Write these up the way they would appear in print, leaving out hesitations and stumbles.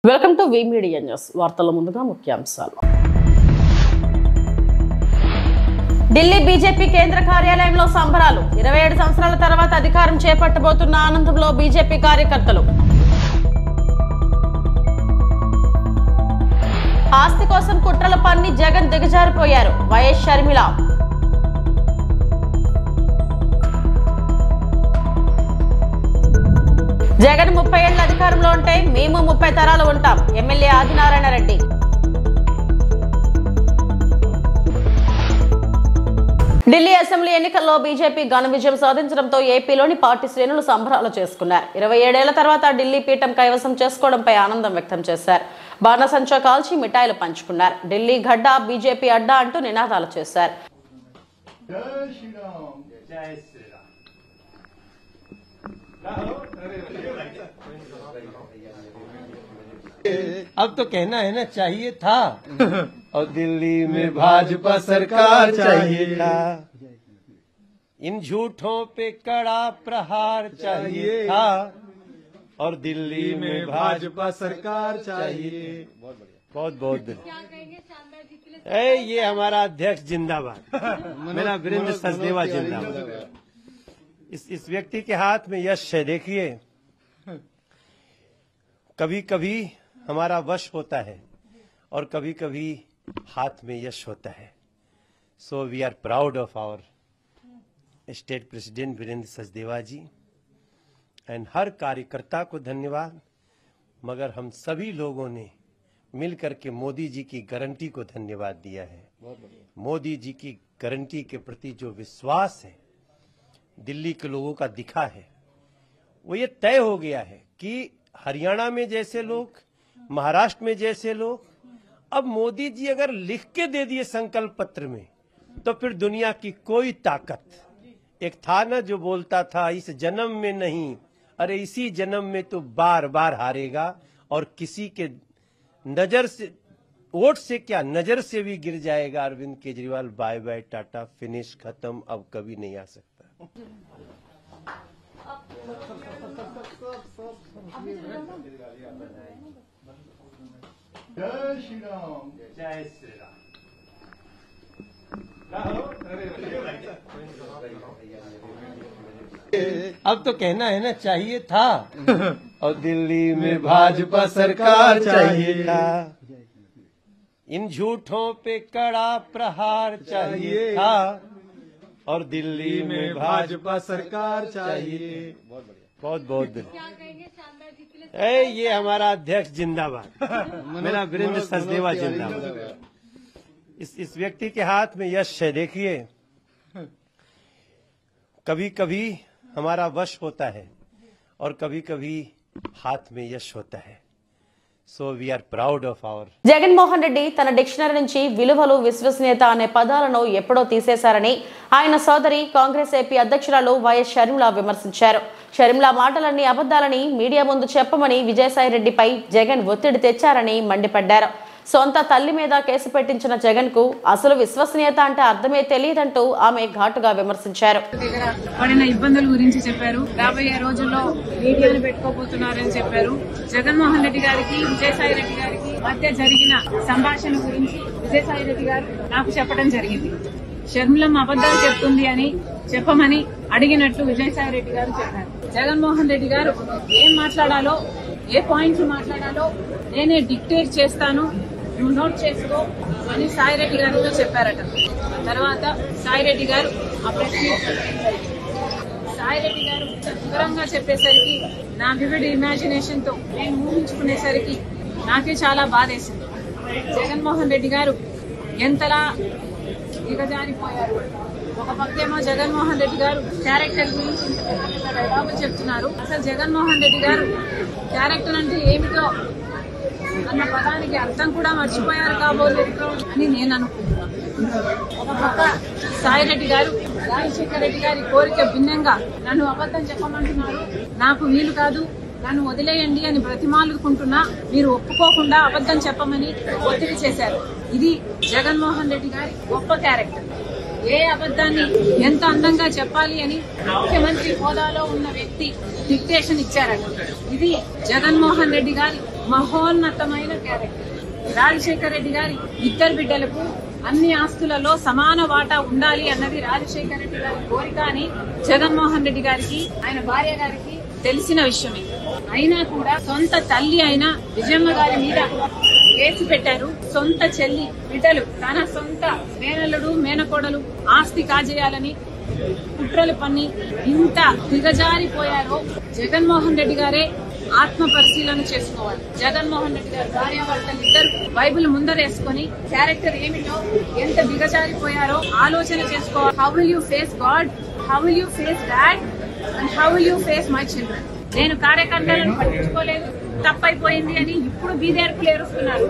Welcome to V media news. వార్తల ముందుగా ముఖ్యాంశాలు. ఢిల్లీ బీజేపీ కేంద్ర కార్యాలయంలో సంబరాలు. 27 సంవత్సరాల తర్వాత అధికారం చేపట్టబోతున్న ఆనందంలో బీజేపీ కార్యకర్తలు. ఆస్తి కోసం కుట్రల పన్ని జగన్ దిగజారిపోయారు. వైఎస్ షర్మిల. జగన్ 30 ఏళ్ల అధికారంలో ఉంటే మేము 30 తరాలు ఉంటాం. ఎమ్మెల్యే ఆదినారాయణ రెడ్డి. ఢిల్లీ అసెంబ్లీ ఎన్నికల్లో బీజేపీ ఘన విజయం సాధించడంతో ఏపీలోని పార్టీ శ్రేణులు సంబరాలు చేసుకున్నారు. 27 ఏళ్ల తర్వాత ఢిల్లీ పీఠం కైవసం చేసుకోవడంపై ఆనందం వ్యక్తం చేశారు. బాణసంచా కాల్చి మిఠాయిలు పంచుకున్నారు. ఢిల్లీ గడ్డ బీజేపీ అడ్డా అంటూ నినాదాలు చేశారు. अब तो कहना है ना चाहिए था और दिल्ली में भाजपा सरकार चाहिए था, इन झूठों पे कड़ा प्रहार चाहिए था और दिल्ली में भाजपा सरकार चाहिए। बहुत बहुत ये हमारा अध्यक्ष जिंदाबाद, मेरा वीरेंद्र सचदेवा जिंदाबाद। इस व्यक्ति के हाथ में यश है। देखिए, कभी कभी हमारा वश होता है और कभी कभी हाथ में यश होता है। So we are proud of our state president Virendra Sachdeva ji and हर कार्यकर्ता को धन्यवाद। मगर हम सभी लोगों ने मिलकर के मोदी जी की गारंटी को धन्यवाद दिया है। मोदी जी की गारंटी के प्रति जो विश्वास है दिल्ली के लोगों का दिखा है, वो ये तय हो गया है कि हरियाणा में जैसे लोग, महाराष्ट्र में जैसे लोग, अब मोदी जी अगर लिख के दे दिए संकल्प पत्र में, तो फिर दुनिया की कोई ताकत, एक था ना जो बोलता था इस जन्म में नहीं, अरे इसी जन्म में तो बार बार हारेगा और किसी के नजर से, वोट से क्या नजर से भी गिर जाएगा। Arvind Kejriwal bye bye tata, finish, खत्म, अब कभी नहीं आ सकता। जय श्री राम। जय श्री राम। अब तो कहना है ना चाहिए था और दिल्ली में भाजपा सरकार चाहिए था, इन झूठों पे कड़ा प्रहार चाहिए था और दिल्ली में भाजपा सरकार चाहिए। बहुत बहुत ये हमारा अध्यक्ष जिंदाबाद, मेरा वीरेंद्र सचदेवा जिंदाबाद। इस व्यक्ति के हाथ में यश है। देखिए, कभी कभी हमारा वश होता है और कभी कभी हाथ में यश होता है। So we are proud of our. Jaganmohan Reddy తన డిక్షనరీ నుంచి విలువలు, విశ్వసనీయత అనే పదాలను ఎప్పుడో తీసేశారని ఆయన సోదరి కాంగ్రెస్ ఏపీ అధ్యక్షురాలు వైఎస్ షర్మిల విమర్శించారు. షర్మిల మాటలన్నీ అబద్దాలని మీడియా ముందు చెప్పమని విజయసాయిరెడ్డిపై జగన్ ఒత్తిడి తెచ్చారని మండిపడ్డారు. సొంత తల్లి మీద కేసు పెట్టించిన జగన్ కు అసలు విశ్వసనీయత అంటే అర్థమే తెలియదంటూ ఆమె ఘాటుగా విమర్శించారు. పడిన ఇబ్బందుల గురించి చెప్పారు. రాబోయే రోజుల్లో మీడియాను పెట్టుకోబోతున్నారని చెప్పారు. జగన్మోహన్ రెడ్డి గారికి, విజయసాయి రెడ్డి గారికి మధ్య జరిగిన సంభాషణ గురించి విజయసాయి రెడ్డి గారు నాకు చెప్పడం జరిగింది. షర్మిలమ్మ అబద్దాలు చెప్తుంది అని చెప్పమని అడిగినట్లు విజయసాయి రెడ్డి గారు చెప్పారు. జగన్మోహన్ రెడ్డి గారు ఏం మాట్లాడాలో, ఏ పాయింట్లు మాట్లాడాలో నేనే డిక్టేట్ చేస్తాను, నువ్వు నోట్ చేసుకో అని సాయిరెడ్డి గారితో చెప్పారట. తర్వాత సాయిరెడ్డి గారు సాయిరెడ్డి గారు వివరంగా చెప్పేసరికి నా వివిడ్ ఇమాజినేషన్ తో నేను ఊహించుకునేసరికి నాకే చాలా బాధేసింది. జగన్మోహన్ రెడ్డి గారు ఎంతలా దిగజారిపోయారు. ఒక పక్కేమో జగన్మోహన్ రెడ్డి గారు క్యారెక్టర్ గురించి డైలాగు చెప్తున్నారు. అసలు జగన్మోహన్ రెడ్డి గారు క్యారెక్టర్ అంటే ఏమిటో అన్న పదానికి అర్థం కూడా మర్చిపోయారు కాబోలు అని నేను అనుకుంటున్నాను. ఒక పక్క సాయిరెడ్డి గారు రాజశేఖర రెడ్డి గారి కోరిక భిన్నంగా నన్ను అబద్ధం చెప్పమంటున్నారు, నాకు వీలు కాదు, నన్ను వదిలేయండి అని బ్రతిమాలుకుంటున్నా మీరు ఒప్పుకోకుండా అబద్ధం చెప్పమని ఒత్తిడి చేశారు. ఇది జగన్మోహన్ రెడ్డి గారి గొప్ప క్యారెక్టర్. ఏ అబద్ధాన్ని ఎంత అందంగా చెప్పాలి అని ముఖ్యమంత్రి హోదాలో ఉన్న వ్యక్తి డిక్టేషన్ ఇచ్చారట. ఇది జగన్మోహన్ రెడ్డి గారి మహోన్నతమైన క్యారెక్టర్. రాజశేఖర రెడ్డి గారి ఇద్దరు బిడ్డలకు అన్ని ఆస్తులలో సమాన వాటా ఉండాలి అన్నది రాజశేఖర రెడ్డి గారి కోరిక అని జగన్మోహన్ రెడ్డి గారికి ఆయన భార్య గారికి తెలిసిన విషయమే. అయినా కూడా సొంత తల్లి అయిన విజయమ్మ గారి మీద కేసు పెట్టారు. సొంత చెల్లి బిడ్డలు తన సొంత మేనల్లుడు మేనకోడలు ఆస్తి కాజేయాలని కుట్రలు పన్ని ఇంత దిగజారిపోయారో జగన్మోహన్ రెడ్డి గారే ఆత్మ పరిశీలన చేసుకోవాలి. జగన్మోహన్ రెడ్డి గారు భార్యాభర్తలు ఇద్దరు బైబిల్ ముందరేసుకొని క్యారెక్టర్ ఏమిటో ఎంత దిగజారిపోయారో ఆలోచన చేసుకోవాలి. How will you face God, how will you face dad and how will you face my children. నేను కార్యకర్తలను పట్టించుకోలేదు, తప్పైపోయింది అని ఇప్పుడు బీదేర్పులు ఏరుస్తున్నారు.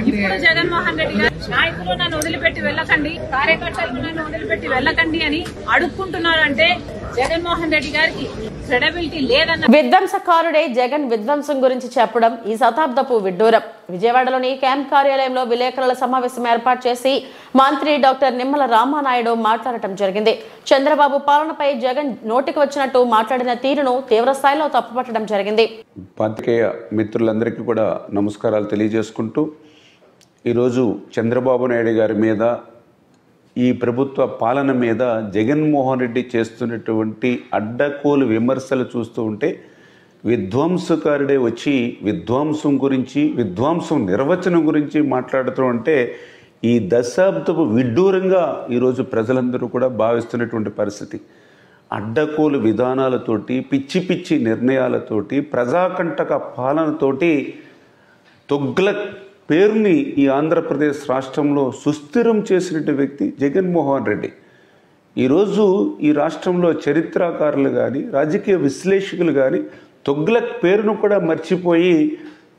ఇప్పుడు జగన్మోహన్ రెడ్డి గారు నాయకులు నన్ను వదిలిపెట్టి వెళ్ళకండి, కార్యకర్తలు నన్ను వదిలిపెట్టి వెళ్ళకండి అని అడుక్కుంటున్నారంటే జగన్మోహన్ రెడ్డి గారికి క్రెడిబిలిటీ లేదన్న. విధ్వంసకారుడే జగన్ విధ్వంసం గురించి చెప్పడం ఈ శతాబ్దపు విడ్డూరం. విజయవాడలోని క్యాంప్ కార్యాలయంలో విలేకరుల సమావేశం ఏర్పాటు చేసి మంత్రి డాక్టర్ నిమ్మల రామానాయుడు మాట్లాడటం జరిగింది. చంద్రబాబు పాలనపై జగన్ నోటికి వచ్చినట్టు మాట్లాడిన తీరును తీవ్ర స్థాయిలో తప్పుపట్టడం జరిగింది. పాత్రికేయ మిత్రులందరికీ కూడా నమస్కారాలు తెలియజేసుకుంటూ, ఈరోజు చంద్రబాబు నాయుడు గారి మీద, ఈ ప్రభుత్వ పాలన మీద జగన్మోహన్ రెడ్డి చేస్తున్నటువంటి అడ్డకోలు విమర్శలు చూస్తూ ఉంటే విధ్వంసకారుడే వచ్చి విధ్వంసం గురించి, విధ్వంసం నిర్వచనం గురించి మాట్లాడుతూ ఉంటే ఈ దశాబ్దపు విడ్డూరంగా ఈరోజు ప్రజలందరూ కూడా భావిస్తున్నటువంటి పరిస్థితి. అడ్డకోలు విధానాలతోటి, పిచ్చి పిచ్చి నిర్ణయాలతోటి, ప్రజాకంటక పాలనతోటి తొగ్లక్ పేరుని ఈ ఆంధ్రప్రదేశ్ రాష్ట్రంలో సుస్థిరం చేసినటువంటి వ్యక్తి జగన్మోహన్ రెడ్డి. ఈరోజు ఈ రాష్ట్రంలో చరిత్రకారులు కానీ, రాజకీయ విశ్లేషకులు కానీ తొగ్లక్ పేరును కూడా మర్చిపోయి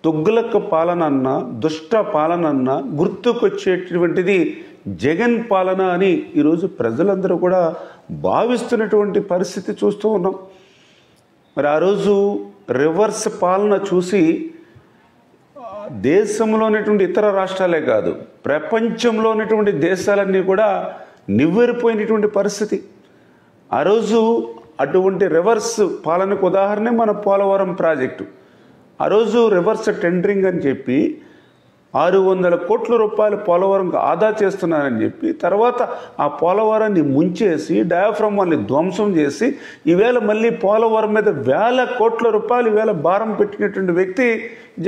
తొగ్లక్ పాలన అన్న, దుష్ట పాలన అన్న గుర్తుకొచ్చేటువంటిది జగన్ పాలన అని ఈరోజు ప్రజలందరూ కూడా భావిస్తున్నటువంటి పరిస్థితి చూస్తూ ఉన్నాం. మరి ఆ రోజు రివర్స్ పాలన చూసి దేశంలో ఉన్నటువంటి ఇతర రాష్ట్రాలే కాదు, ప్రపంచంలో ఉన్నటువంటి దేశాలన్నీ కూడా నివ్వెరిపోయినటువంటి పరిస్థితి. ఆ రోజు అటువంటి రివర్స్ పాలనకు ఉదాహరణ మన పోలవరం ప్రాజెక్టు. ఆ రోజు రివర్స్ టెండరింగ్ అని చెప్పి 600 కోట్ల రూపాయలు పోలవరంకు ఆదా చేస్తున్నారని చెప్పి, తర్వాత ఆ పోలవరాన్ని ముంచేసి డయాఫ్రమ్ వాళ్ళని ధ్వంసం చేసి ఈవేళ మళ్ళీ పోలవరం మీద 1000 కోట్ల రూపాయలు ఈవేళ భారం పెట్టినటువంటి వ్యక్తి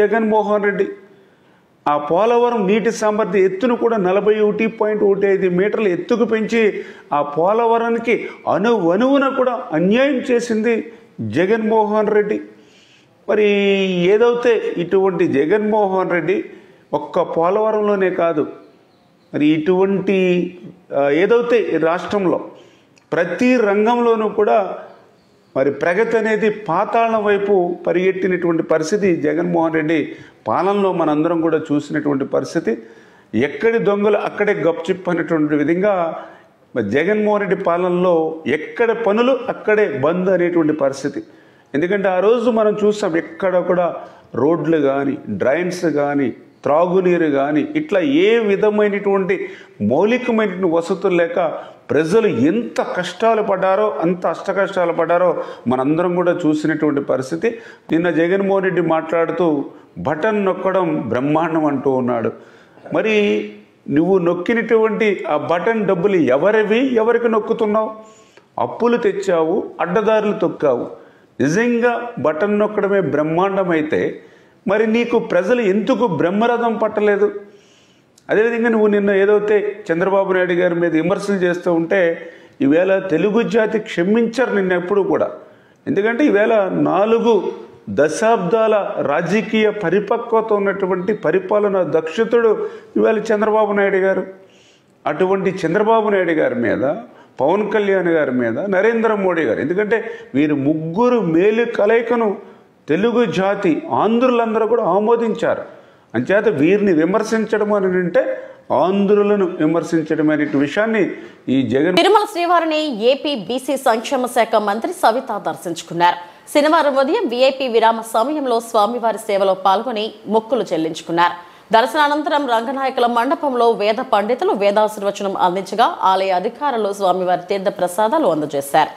జగన్మోహన్ రెడ్డి. ఆ పోలవరం నీటి సామర్థ్య ఎత్తును కూడా 41.15 మీటర్ల ఎత్తుకు పెంచి ఆ పోలవరానికి అణువణువున కూడా అన్యాయం చేసింది జగన్మోహన్ రెడ్డి. మరి ఏదైతే ఇటువంటి జగన్మోహన్ రెడ్డి ఒక్క పోలవరంలోనే కాదు, మరి ఇటువంటి ఏదైతే రాష్ట్రంలో ప్రతి రంగంలోనూ కూడా మరి ప్రగతి అనేది పాతాళం వైపు పరిగెట్టినటువంటి పరిస్థితి జగన్మోహన్ రెడ్డి పాలనలో మనందరం కూడా చూసినటువంటి పరిస్థితి. ఎక్కడి దొంగలు అక్కడే గప్చిప్ అనేటువంటి విధంగా జగన్మోహన్ రెడ్డి పాలనలో ఎక్కడ పనులు అక్కడే బంద్ అనేటువంటి పరిస్థితి. ఎందుకంటే ఆ రోజు మనం చూసాం ఎక్కడ కూడా రోడ్లు కానీ, డ్రైన్స్ కానీ, త్రాగునీరు కానీ, ఇట్లా ఏ విధమైనటువంటి మౌలికమైనటువంటి వసతులు లేక ప్రజలు ఎంత కష్టాలు పడ్డారో, అంత అష్టకష్టాలు పడ్డారో మనందరం కూడా చూసినటువంటి పరిస్థితి. నిన్న జగన్మోహన్ రెడ్డి మాట్లాడుతూ బటన్ నొక్కడం బ్రహ్మాండం అంటూ ఉన్నాడు. మరి నువ్వు నొక్కినటువంటి ఆ బటన్ డబ్బులు ఎవరివి, ఎవరికి నొక్కుతున్నావు? అప్పులు తెచ్చావు, అడ్డదారులు తొక్కావు. నిజంగా బటన్ నొక్కడమే బ్రహ్మాండం అయితే మరి నీకు ప్రజలు ఎందుకు బ్రహ్మరథం పట్టలేదు? అదేవిధంగా నువ్వు నిన్న ఏదైతే చంద్రబాబు నాయుడు గారి మీద విమర్శలు చేస్తూ ఉంటే ఈవేళ తెలుగు జాతి క్షమించరు నిన్న ఎప్పుడు కూడా. ఎందుకంటే ఈవేళ 4 దశాబ్దాల రాజకీయ పరిపక్వత ఉన్నటువంటి పరిపాలన దక్షతుడు ఈవేళ చంద్రబాబు నాయుడు గారు. అటువంటి చంద్రబాబు నాయుడు గారి మీద, పవన్ కళ్యాణ్ గారి మీద, నరేంద్ర మోడీ గారు, ఎందుకంటే వీరు ముగ్గురు మేలు కలయికను తెలుగు జాతి ఆంధ్రులందరూ కూడా ఆమోదించారు. అంచేత వీరిని విమర్శించడం అని అంటే ఆంధ్రులను విమర్శించడం అనే విషయాన్ని ఈ జగన్. తిరుమల శ్రీవారిని ఏపీ బీసీ సంక్షేమ శాఖ మంత్రి సవిత దర్శించుకున్నారు. శనివారం ఉదయం వీఐపీ విరామ సమయంలో స్వామివారి సేవలో పాల్గొని మొక్కులు చెల్లించుకున్నారు. దర్శనానంతరం రంగనాయకుల మండపంలో వేద పండితులు వేదాశీర్వచనం అందించగా ఆలయ అధికారులు స్వామివారి తీర్థ ప్రసాదాలు అందజేశారు.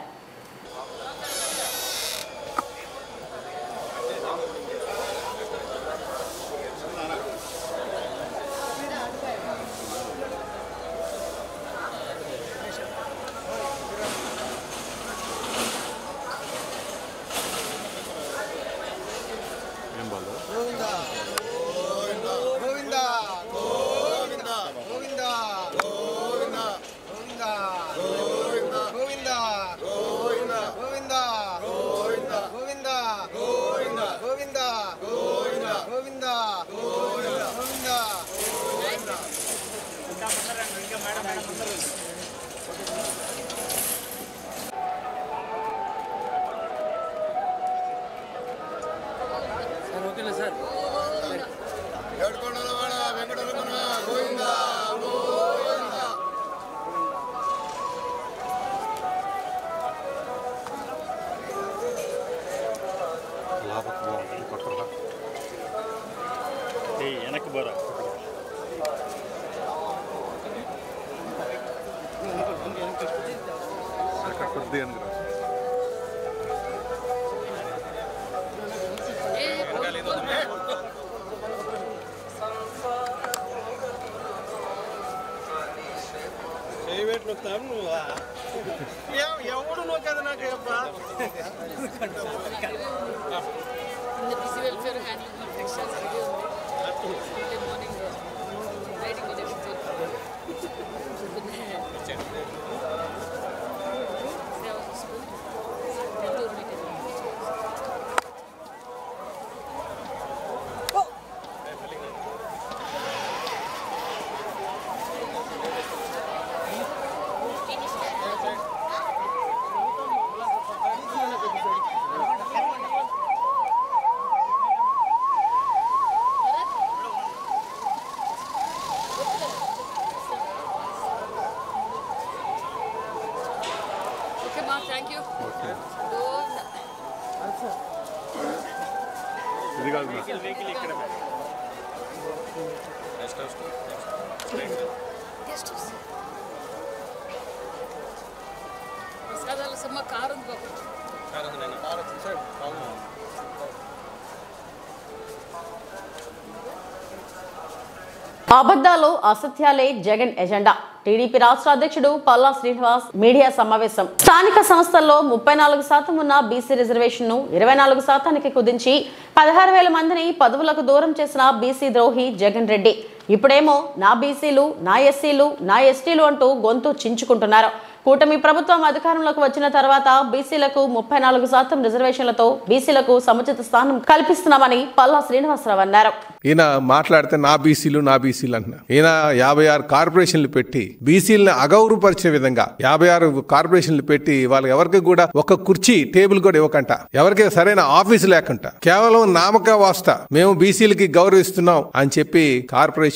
అబద్ధాలు అసత్యాలే జగన్ ఎజెండా. టీడీపీ రాష్ట్ర అధ్యక్షుడు పల్లా శ్రీనివాస్ మీడియా సమావేశం. స్థానిక సంస్థల్లో 34% ఉన్న బీసీ రిజర్వేషన్ ను 24% కుదించి 16,000 మందిని పదవులకు దూరం చేసిన బీసీ ద్రోహి జగన్ రెడ్డి ఇప్పుడేమో నా బీసీలు, నా ఎస్సీలు, నా ఎస్టీలు అంటూ గొంతు చించుకుంటున్నారు. కూటమి ప్రభుత్వం అధికారంలోకి వచ్చిన తర్వాత బీసీలకు 34% రిజర్వేషన్లతో బీసీలకు సముచిత స్థానం కల్పిస్తున్నామని పల్లా శ్రీనివాసరావు అన్నారు. ఈయన మాట్లాడితే నా బీసీలు అంటున్నా. ఈయన 56 కార్పొరేషన్లు పెట్టి బీసీలను అగౌరవపరిచే విధంగా 56 కార్పొరేషన్లు పెట్టి వాళ్ళకి ఎవరికి కూడా ఒక కుర్చీ టేబుల్ కూడా ఇవ్వకంట, ఎవరికి సరైన ఆఫీసు లేకుండా కేవలం నామక వాస్తా మేము బీసీలకి గౌరవిస్తున్నాం అని చెప్పి కార్పొరేషన్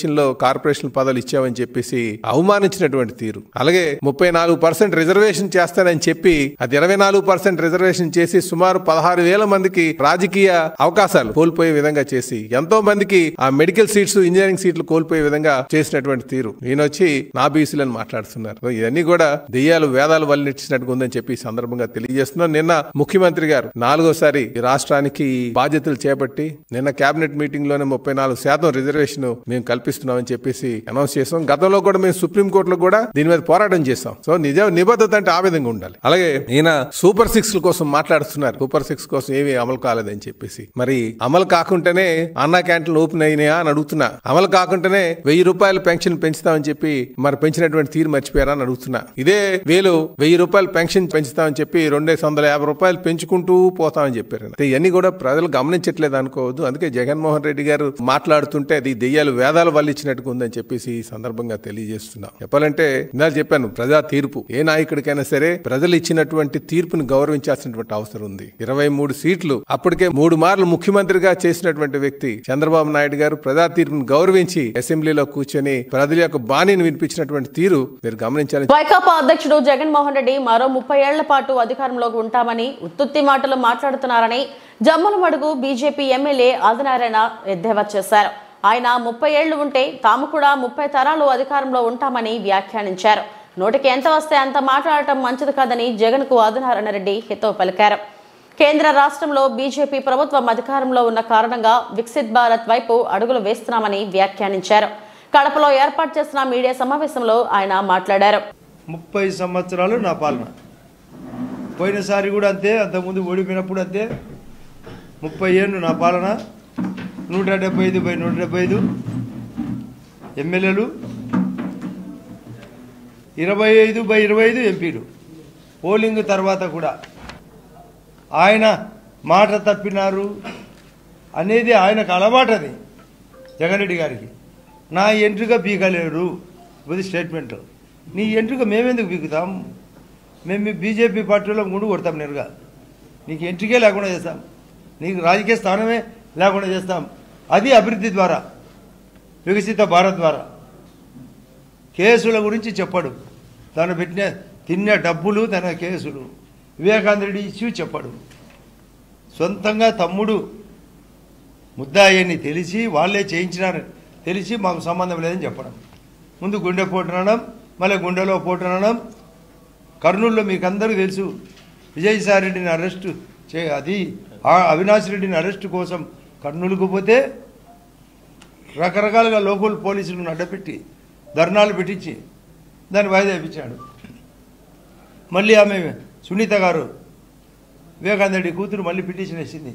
పదవులు ఇచ్చామని చెప్పేసి అవమానించినటువంటి తీరు. అలాగే 34% రిజర్వేషన్ చేస్తానని చెప్పి అది 24% రిజర్వేషన్ చేసి సుమారు 16,000 మందికి రాజకీయ అవకాశాలు కోల్పోయే విధంగా చేసి ఎంతో మందికి ఆ మెడికల్ సీట్స్, ఇంజనీరింగ్ సీట్లు కోల్పోయే విధంగా చేసినటువంటి తీరు. ఈయన వచ్చి నా బీసీలను మాట్లాడుతున్నారు. ఇవన్నీ కూడా దెయ్యాలు వేదాలు వల్లించినట్టుగా ఉందని చెప్పి ఈ సందర్భంగా తెలియజేస్తున్నాం. నిన్న ముఖ్యమంత్రి గారు 4వసారి ఈ రాష్ట్రానికి బాధ్యతలు చేపట్టి నిన్న కేబినెట్ మీటింగ్ లోనే 34% రిజర్వేషన్ మేము కల్పిస్తున్నామని చెప్పేసి అనౌన్స్ చేసాం. గతంలో కూడా మేము సుప్రీంకోర్టులో కూడా దీని మీద పోరాటం చేస్తాం. సో నిబద్ధత అంటే ఆ విధంగా ఉండాలి. అలాగే ఈయన సూపర్ 6 కోసం మాట్లాడుతున్నారు. సూపర్ 6 కోసం ఏమీ అమలు కాలేదని చెప్పేసి, మరి అమలు కాకుండానే అన్నా క్యాంటీన్లు ఓపెన్ అయినాయా అని అడుగుతున్నా. అమలు కాకుండానే 1,000 రూపాయలు పెన్షన్ పెంచుతామని చెప్పి మరి పెంచినటువంటి తీరు మర్చిపోయారా అని అడుగుతున్నా. ఇదే 1,000 రూపాయలు పెన్షన్ పెంచుతామని చెప్పి 250 రూపాయలు పెంచుకుంటూ పోతామని చెప్పారు. ఇవన్నీ కూడా ప్రజలు గమనించట్లేదు అనుకోవద్దు. అందుకే జగన్మోహన్ రెడ్డి గారు మాట్లాడుతుంటే అది దెయ్యాలు వేదాలు వల్లించినట్టుగా ఉందని చెప్పేసి ఈ సందర్భంగా తెలియజేస్తున్నాం. చెప్పాలంటే ఇందాక చెప్పాను, ప్రజా తీర్పు ఏ నాయకుడికైనా సరే ప్రజలు ఇచ్చినటువంటి తీర్పుని గౌరవించాల్సినటువంటి అవసరం ఉంది. 23 సీట్లు అప్పటికే 3 మార్లు ముఖ్యమంత్రిగా చేసినటువంటి వ్యక్తి చంద్రబాబు నాయుడు గారు ప్రజా తీర్పును గౌరవించి అసెంబ్లీలో కూర్చొని ప్రజల యొక్క బాణిని వినిపించినటువంటి తీరు మీరు గమనించాలి. వైకాపా అధ్యక్షుడు జగన్మోహన్ రెడ్డి మరో 30 ఏళ్ల పాటు అధికారంలోకి ఉంటామని ఉత్తుత్తి మాటలు మాట్లాడుతున్నారని జమ్మలమడుగు బీజేపీ ఎమ్మెల్యే ఆదినారాయణ ఎద్దేవా చేశారు. ఆయన 30 ఏళ్లు ఉంటే తాము కూడా 30 తరాలు అధికారంలో ఉంటామని వ్యాఖ్యానించారు. నోటికి ఎంత వస్తే అంత మాట్లాడటం మంచిది కాదని జగన్ కు ఆదినారాయణ రెడ్డి హితవు పలికారు. కేంద్ర రాష్ట్రంలో బీజేపీ ప్రభుత్వం అధికారంలో ఉన్న కారణంగా వికసిత్ భారత్ వైపు అడుగులు వేస్తున్నామని వ్యాఖ్యానించారు. కడపలో ఏర్పాటు చేసిన మీడియా సమావేశంలో ఆయన మాట్లాడారు. 30 సంవత్సరాలు నా పాలన, పోయినసారి కూడా అంతే, అంతకుముందు ఓడిపోయినప్పుడు అంతే. 30 ఏళ్ళు నా పాలన, 175/175 ఎమ్మెల్యేలు, 25/25 ఎంపీలు. పోలింగ్ తర్వాత కూడా ఆయన మాట తప్పినారు అనేది ఆయనకు అలవాటది. జగన్ రెడ్డి గారికి నా ఎంట్రుగా పీకలేరు, ఇది స్టేట్మెంట్. నీ ఎంట్రుక మేమెందుకు పీకుతాం? మేము మీ బీజేపీ పార్టీలో గుండు కొడతాం నేరుగా. నీకు ఎంట్రికే లేకుండా చేస్తాం, నీకు రాజకీయ స్థానమే లేకుండా చేస్తాం. అది అభివృద్ధి ద్వారా, వికసిత భారత్ ద్వారా. కేసుల గురించి చెప్పడు, తను పెట్టిన తిన్న డబ్బులు తన కేసులు. వివేకానంద రెడ్డి ఇష్యూ చెప్పడు. సొంతంగా తమ్ముడు ముద్దాయని తెలిసి వాళ్ళే చేయించినారని తెలిసి మాకు సంబంధం లేదని చెప్పడం. ముందు గుండె పోటునడం, మళ్ళీ గుండెలో పోటునడం. కర్నూలులో మీకు అందరికీ తెలుసు, విజయసాయి రెడ్డిని అరెస్టు అది అవినాష్ రెడ్డిని అరెస్టు కోసం కర్నూలుకు పోతే రకరకాలుగా లోకల్ పోలీసులను అడ్డపెట్టి ధర్నాలు పెట్టించి దాన్ని వాయిదా ఇప్పించాడు. మళ్ళీ ఆమె సునీత గారు వివేకానంద రెడ్డి కూతురు మళ్ళీ పిటిషన్ వేసింది.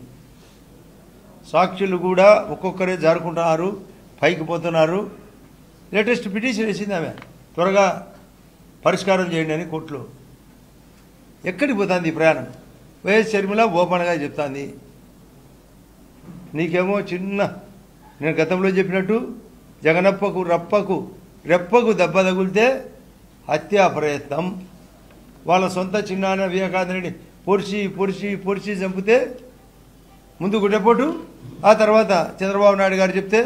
సాక్షులు కూడా ఒక్కొక్కరే జారుకుంటున్నారు, పైకి పోతున్నారు. లేటెస్ట్ పిటిషన్ వేసింది ఆమె, త్వరగా పరిష్కారం చేయండి అని కోర్టులో. ఎక్కడికి పోతుంది ఈ ప్రయాణం? వైఎస్ షర్మిల ఓపెన్గా చెప్తాంది. నీకేమో చిన్న, నేను గతంలో చెప్పినట్టు జగనప్పకు రెప్పకు దెబ్బ తగిలితే హత్యా ప్రయత్నం. వాళ్ళ సొంత చిన్నాన్న వివేకానంద రెడ్డి పొడిచి చంపితే ముందు గుడ్డెపోటు, ఆ తర్వాత చంద్రబాబు నాయుడు గారు చెప్తే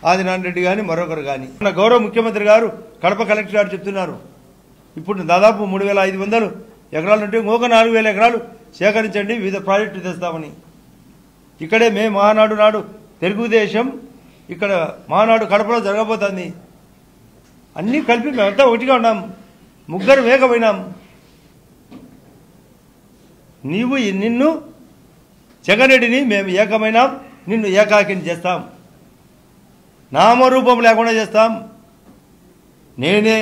ఆదినారాయణ రెడ్డి కానీ మరొకరు కానీ. మన గౌరవ ముఖ్యమంత్రి గారు కడప కలెక్టర్ గారు చెప్తున్నారు, ఇప్పుడు దాదాపు 3,500 ఎకరాలు ఉంటే ఇంకొక 4,000 ఎకరాలు సేకరించండి, వివిధ ప్రాజెక్టులు తెస్తామని. ఇక్కడే మే మహానాడు నాడు తెలుగుదేశం ఇక్కడ మహానాడు కడపలో జరగబోతుంది. అన్నీ కలిపి మేమంతా ఒకటిగా ఉన్నాం, ముగ్గురు ఏకమైనాం. నిన్ను జగన్ రెడ్డిని మేము ఏకమైనాం, నిన్ను ఏకాకిని చేస్తాం, నామరూపం లేకుండా చేస్తాం. నేనే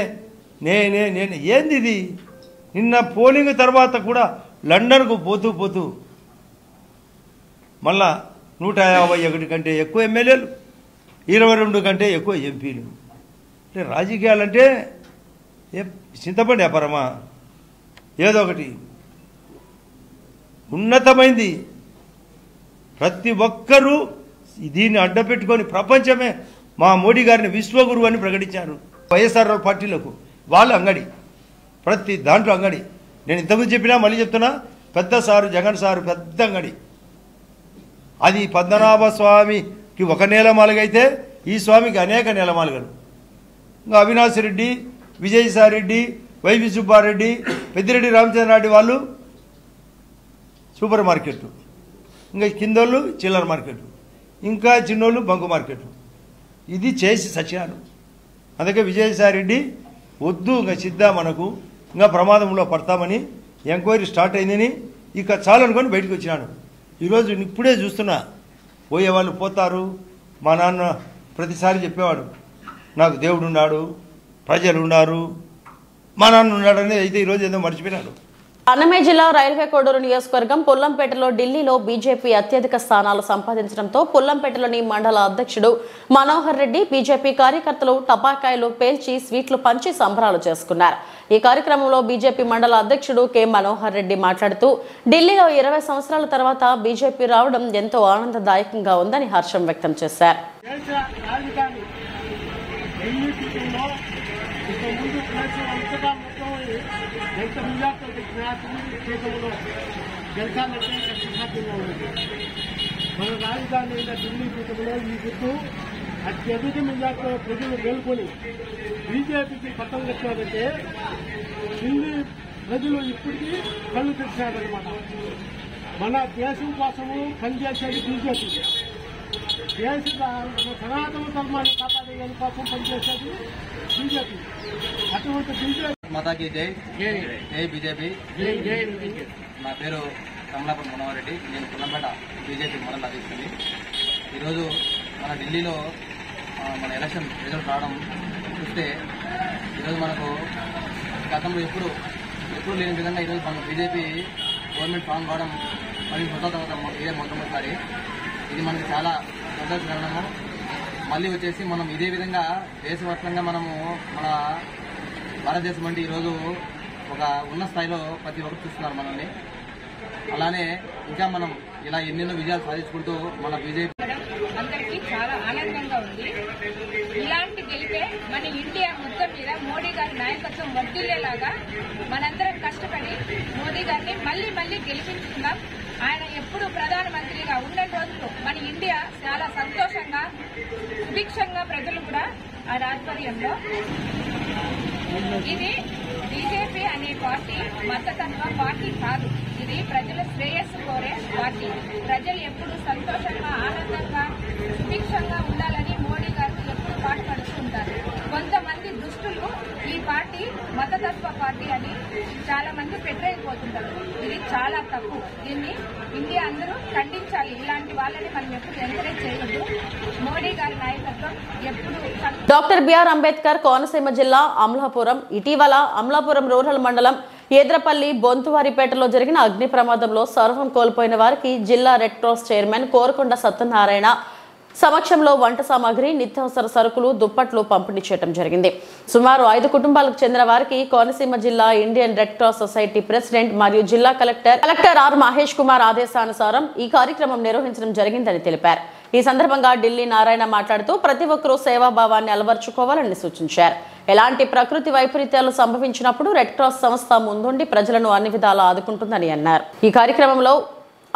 ఏంది ఇది? నిన్న పోలింగ్ తర్వాత కూడా లండన్కు పోతూ మళ్ళా 151 కంటే ఎక్కువ ఎమ్మెల్యేలు, 22 కంటే ఎక్కువ ఎంపీలు. అంటే రాజకీయాలంటే చింతపండి వ్యాపారమా? ఏదో ఒకటి ఉన్నతమైంది. ప్రతి ఒక్కరూ దీన్ని అడ్డపెట్టుకొని ప్రపంచమే మా మోడీ గారిని విశ్వగురువు అని ప్రకటించారు. వైఎస్ఆర్ పార్టీలకు వాళ్ళ అంగడి, ప్రతి దాంట్లో అంగడి. నేను ఇంతకుముందు చెప్పినా మళ్ళీ చెప్తున్నా, పెద్ద సారు జగన్ సారు పెద్ద అంగడి. అది పద్మనాభ స్వామికి ఒక నేలమాలుగైతే ఈ స్వామికి అనేక నేలమాలుగలు. ఇంకా అవినాష్ రెడ్డి, విజయసాయి రెడ్డి, వైవి సుబ్బారెడ్డి, పెద్దిరెడ్డి రామచంద్రారెడ్డి వాళ్ళు సూపర్ మార్కెట్, ఇంకా కిందోళ్ళు చిల్లర మార్కెట్, ఇంకా చిన్నోళ్ళు బంకు మార్కెట్. ఇది చేసి సత్యాలు. అందుకే విజయసాయి రెడ్డి వద్దు, ఇంకా సిద్ధా మనకు ఇంకా ప్రమాదంలో పడతామని ఎంక్వైరీ స్టార్ట్ అయిందని ఇక చాలనుకొని బయటకు వచ్చినాడు. ఈరోజు ఇప్పుడే చూస్తున్నా, పోయేవాళ్ళు పోతారు. మా నాన్న ప్రతిసారి చెప్పేవాడు, నాకు దేవుడు ఉన్నాడు, ప్రజలు ఉన్నారు, మా నాన్న ఉన్నాడని. అయితే ఈరోజు ఏదో మర్చిపోయినాడు. అన్నమయ్య జిల్లా రైల్వే కోడూరు నియోజకవర్గం పుల్లంపేటలో ఢిల్లీలో బీజేపీ అత్యధిక స్థానాలు సంపాదించడంతో పుల్లంపేటలోని మండల అధ్యక్షుడు మనోహర్ రెడ్డి బీజేపీ కార్యకర్తలు టపాకాయలు పేల్చి స్వీట్లు పంచి సంబరాలు చేసుకున్నారు. ఈ కార్యక్రమంలో బీజేపీ మండల అధ్యక్షుడు కె మనోహర్ రెడ్డి మాట్లాడుతూ ఢిల్లీలో 20 సంవత్సరాల తర్వాత బీజేపీ రావడం ఎంతో ఆనందదాయకంగా ఉందని హర్షం వ్యక్తం చేశారు. మన రాజధాని ఢిల్లీ పీఠంలో ఈ గుర్తు అత్యధిక మెజార్టీతో ప్రజలు మేల్కొని బీజేపీకి పట్టం కట్టారంటే ఢిల్లీ ప్రజలు ఇప్పటికీ కళ్ళు తెచ్చారనమాట. మన దేశం కోసము పనిచేసేది బీజేపీ, దేశ సనాతన ధర్మాన్ని కాపాడే కోసం పనిచేసేది బీజేపీ. అటువంటి బీజేపీ మాతాకి జై జై బీజేపీ. నా పేరు కమలాపూర్ మనోహర్ రెడ్డి, నేను పుల్లంపేట బీజేపీ మండల అధ్యక్షుడిని. ఈరోజు మన ఢిల్లీలో మన ఎలక్షన్ రిజల్ట్ రావడం చూస్తే ఈరోజు మనకు గతంలో ఎప్పుడు లేని విధంగా ఈరోజు మన బీజేపీ గవర్నమెంట్ ఫామ్ కావడం మరియు ఇదే మొట్టమొదటిసారి. ఇది మనకి చాలా సంతోషకరణము. మళ్ళీ వచ్చేసి మనం ఇదే విధంగా దేశవ్యాప్తంగా మనము మన భారతదేశం అంటే ఈరోజు ఒక ఉన్న స్థాయిలో ప్రతి ఒక్కరు చూస్తున్నారు మనల్ని. అలానే ఇంకా మనం ఇలా ఎన్నెన్నో విజయాలు సాధించుకుంటూ మన బీజేపీ అందరికీ చాలా ఆనందంగా ఉంది. ఇలాంటి గెలిపే మన ఇండియా మొత్తం మీద మోడీ గారి నాయకత్వం వర్ధిల్లేలాగా మనందరం కష్టపడి మోడీ గారిని మళ్లీ మళ్లీ గెలిపించుకుందాం. ఆయన ఎప్పుడు ప్రధానమంత్రిగా ఉన్న రోజుల్లో మన ఇండియా చాలా సంతోషంగా సుభిక్షంగా ప్రజలు కూడా ఆ ఆధ్వర్యంలో. ఇది బీజేపీ అనే పార్టీ మతతత్వ పార్టీ కాదు. ఇది ప్రజల శ్రేయస్సు కోరే పార్టీ. ప్రజలు ఎప్పుడు సంతోషంగా ఆనందంగా సుభిక్షంగా ఉండాలని మోడీ గారు ఎప్పుడు పాటుపడుతూ ఉంటారు. కొంతమంది దుష్టులు ఈ పార్టీ మతతత్వ పార్టీ అని చాలా మంది పెట్టలేకపోతుంటారు. ఇది చాలా తప్పు. దీన్ని ఇండియా అందరూ ఖండించాలి. ఇలాంటి వాళ్ళని మనం ఎప్పుడు ఎంకరేజ్ చేయకూడదు. మోడీ గారి నాయకత్వం ఎప్పుడు. డాక్టర్ బిఆర్ అంబేద్కర్ కోనసీమ జిల్లా అమలాపురం. ఇటీవల అమలాపురం రూరల్ మండలం ఏద్రపల్లి బొంతువారిపేటలో జరిగిన అగ్ని ప్రమాదంలో సర్వం కోల్పోయిన వారికి జిల్లా red cross chairman Korukonda Satyanarayana సమక్షంలో వంట సామాగ్రి, నిత్యావసర సరుకులు, దుప్పట్లు పంపిణీ చేయడం జరిగింది. సుమారు 5 కుటుంబాలకు చెందిన వారికి కోనసీమ జిల్లా Indian red cross society president మరియు జిల్లా కలెక్టర్ ఆర్ మహేష్ కుమార్ ఆదేశానుసారం ఈ కార్యక్రమం నిర్వహించడం జరిగిందని తెలిపారు. ఈ సందర్భంగా ఢిల్లీ నారాయణ మాట్లాడుతూ ప్రతి ఒక్కరూ సేవాభావాన్ని అలవర్చుకోవాలని సూచించారు. ఎలాంటి ప్రకృతి వైపరీత్యాలు సంభవించినప్పుడు రెడ్ క్రాస్ సంస్థ ముందుండి ప్రజలను అన్ని విధాలా ఆదుకుంటుందని అన్నారు. ఈ కార్యక్రమంలో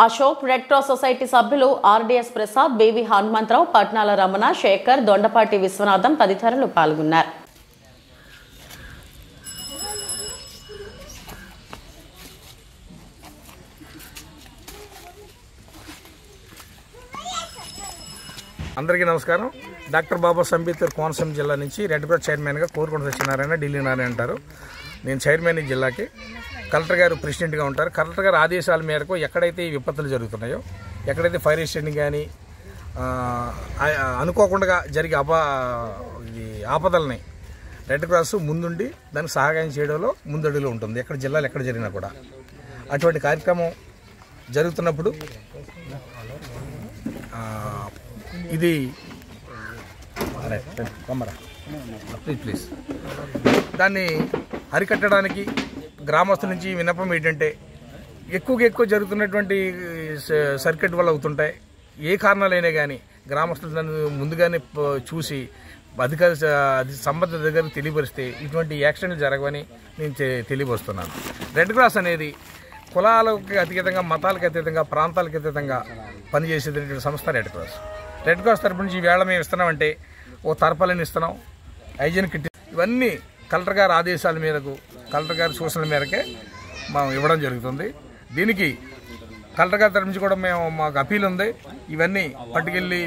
అశోక్, రెడ్ క్రాస్ సొసైటీ సభ్యులు ఆర్డీఎస్ ప్రసాద్, బేబీ హనుమంతరావు, పట్నాల రమణ, శేఖర్, దొండపాటి విశ్వనాథం తదితరులు పాల్గొన్నారు. అందరికీ నమస్కారం. డాక్టర్ బాబాసాహెబ్ అంబేద్కర్ కోనసీమ జిల్లా నుంచి రెడ్ క్రాస్ చైర్మన్గా కోరకొండ సత్యనారాయణ, ఢిల్లీ నారాయణ అంటారు. నేను చైర్మన్ ఈ జిల్లాకి, కలెక్టర్ గారు ప్రెసిడెంట్గా ఉంటారు. కలెక్టర్ గారు ఆదేశాల మేరకు ఎక్కడైతే ఈ విపత్తులు జరుగుతున్నాయో, ఎక్కడైతే ఫైర్ ఎక్స్టెండింగ్ కానీ అనుకోకుండా జరిగే ఆపదల్ని రెడ్ క్రాస్ ముందుండి దానికి సహాయం చేయడంలో ముందడుగులో ఉంటుంది. ఎక్కడ జిల్లాలు ఎక్కడ జరిగినా కూడా అటువంటి కార్యక్రమం జరుగుతున్నప్పుడు ఇది ప్లీజ్ దాన్ని అరికట్టడానికి గ్రామస్తుల నుంచి విన్నపం ఏంటంటే, ఎక్కువ జరుగుతున్నటువంటి సర్క్యూట్ వల్ల అవుతుంటాయి. ఏ కారణాలైనా కానీ గ్రామస్తులు దాన్ని ముందుగానే చూసి సంబంధిత దగ్గర తెలియపరిస్తే ఇటువంటి యాక్సిడెంట్లు జరగవని నేను తెలియపరుస్తున్నాను. రెడ్ క్రాస్ అనేది కులాలకు అతీతంగా, మతాలకు అతీతంగా, ప్రాంతాలకు అతీతంగా పనిచేసేటటువంటి సంస్థ రెడ్ క్రాస్. రెడ్ క్రాస్ తరపు నుంచి ఈవేళ మేము ఇస్తున్నామంటే ఓ తర్పాలని ఇస్తున్నాం, హైజీన్ కిట్, ఇవన్నీ కలెక్టర్ గారి ఆదేశాల మేరకు, కలెక్టర్ గారి సూచనల మేరకే మనం ఇవ్వడం జరుగుతుంది. దీనికి కలెక్టర్ గారి తరపు నుంచి కూడా మాకు అపీల్ ఉంది. ఇవన్నీ పట్టుకెళ్ళి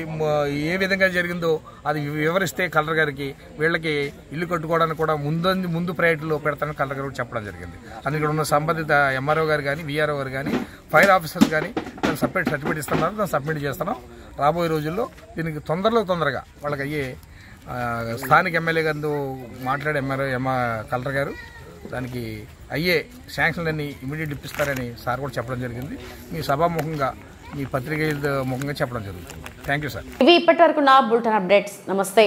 ఏ విధంగా జరిగిందో అది వివరిస్తే కలెక్టర్ గారికి వీళ్ళకి ఇల్లు కట్టుకోవడానికి కూడా ముందు ప్రయారిటీలో పెడతానని కలెక్టర్ గారు చెప్పడం జరిగింది. అందుకే ఉన్న సంబంధిత ఎంఆర్ఓ గారు కానీ, విఆర్ఓ గారు కానీ, ఫైర్ ఆఫీసర్స్ కానీ దాన్ని సపరేట్ సర్టిఫికేట్ ఇస్తున్నారు. దాన్ని సబ్మిట్ చేస్తున్నాం. రాబోయే రోజుల్లో దీనికి తొందరగా వాళ్ళకి అయ్యే స్థానిక ఎమ్మెల్యే గారితో మాట్లాడే కలెక్టర్ గారు దానికి అయ్యే శాంక్షన్లన్నీ ఇమీడియట్ ఇప్పిస్తారని సార్ కూడా చెప్పడం జరిగింది. మీ సభాముఖంగా, మీ పత్రిక ముఖంగా చెప్పడం జరుగుతుంది. Thank you sir. ఇవి ఇప్పటి వరకు నా బులెటిన్ అప్డేట్స్. నమస్తే.